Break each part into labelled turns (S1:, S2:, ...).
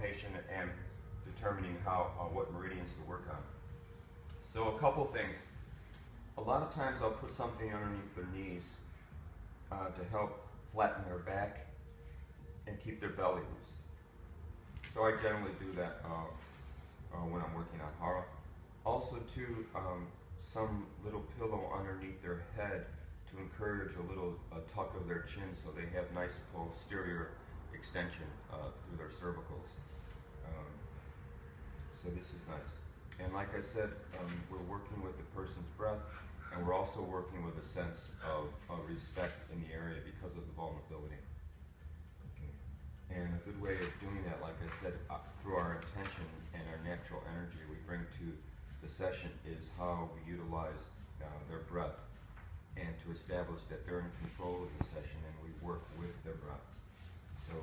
S1: palpation and determining what meridians to work on. So a couple things. A lot of times I'll put something underneath their knees to help flatten their back and keep their belly loose. So I generally do that when I'm working on Hara. Also too, some little pillow underneath their head to encourage a little tuck of their chin so they have nice posterior extension through their cervicals. So this is nice. And like I said, we're working with the person's breath, and we're also working with a sense of respect in the area because of the vulnerability. Okay. And a good way of doing that, like I said, through our intention and our natural energy we bring to the session is how we utilize their breath, and to establish that they're in control of the session and we work with their breath. So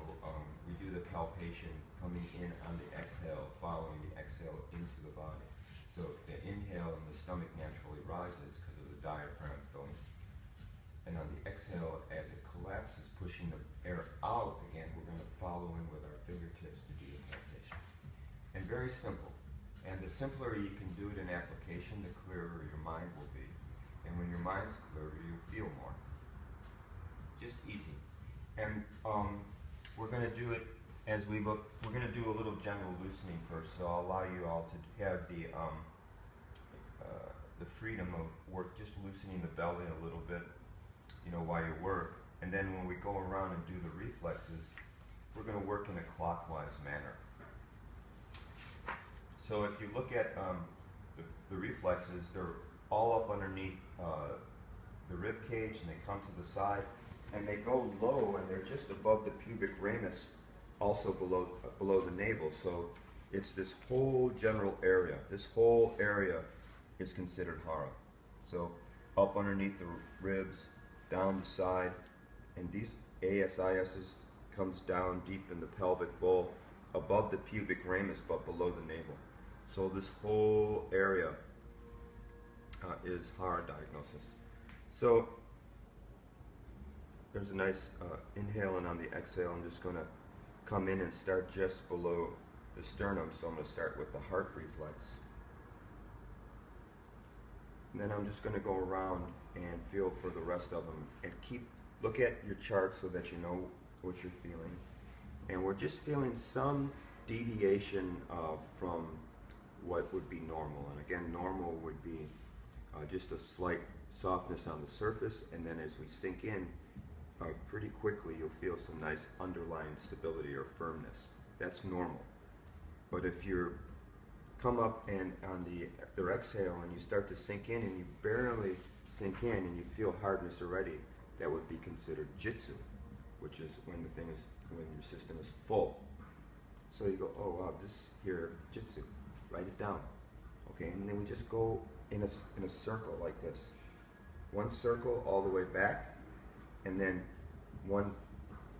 S1: we do the palpation coming in on the exhale, following the exhale into the body. So the inhale and the stomach naturally rises because of the diaphragm filling. And on the exhale, as it collapses, pushing the air out again, we're going to follow in with our fingertips to do the palpation. And very simple. And the simpler you can do it in application, the clearer your mind will be. And when your mind's clearer, you feel more. Just easy. And we're going to do it as we look. We're going to do a little general loosening first, so I'll allow you all to have the freedom of work, just loosening the belly a little bit, while you work. And then when we go around and do the reflexes, we're going to work in a clockwise manner. So if you look at the reflexes, they're all up underneath the rib cage, and they come to the side, and they go low, and they're just above the pubic ramus, also below the navel. So it's this whole general area. This whole area is considered Hara. So up underneath the ribs, down the side, and these ASISs comes down deep in the pelvic bowl, above the pubic ramus, but below the navel. So this whole area is Hara diagnosis. So there's a nice inhale, and on the exhale I'm just going to come in and start just below the sternum. So I'm going to start with the heart reflex. And then I'm just going to go around and feel for the rest of them, and look at your chart so that you know what you're feeling. And we're just feeling some deviation from what would be normal. And again, normal would be just a slight softness on the surface, and then as we sink in, pretty quickly you'll feel some nice underlying stability or firmness. That's normal. But if you come up and on their exhale and you start to sink in, and you barely sink in and you feel hardness already, that would be considered jitsu, which is when your system is full. So you go, oh wow, this here, jitsu, write it down. Okay, and then we just go in a circle like this. One circle all the way back, and then one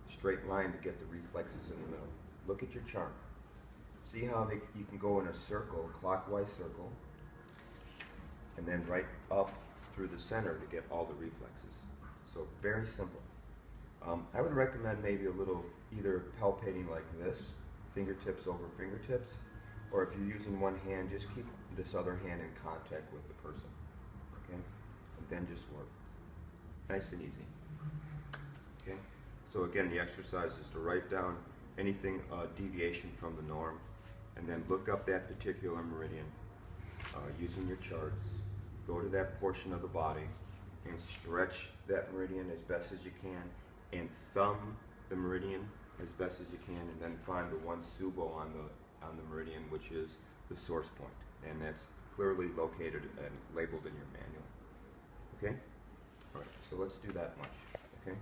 S1: straight line to get the reflexes in the middle. Look at your chart. See how you can go in a circle, a clockwise circle, and then right up through the center to get all the reflexes. So very simple. I would recommend maybe a little either palpating like this, fingertips over fingertips, or if you're using one hand, just keep this other hand in contact with the person. Okay? And then just work. Nice and easy. Okay? So again, the exercise is to write down anything deviation from the norm, and then look up that particular meridian using your charts. Go to that portion of the body and stretch that meridian as best as you can, and thumb the meridian as best as you can, and then find the one tsubo on the meridian, which is the source point, and that's clearly located and labeled in your manual. Okay? All right, so let's do that much. Okay?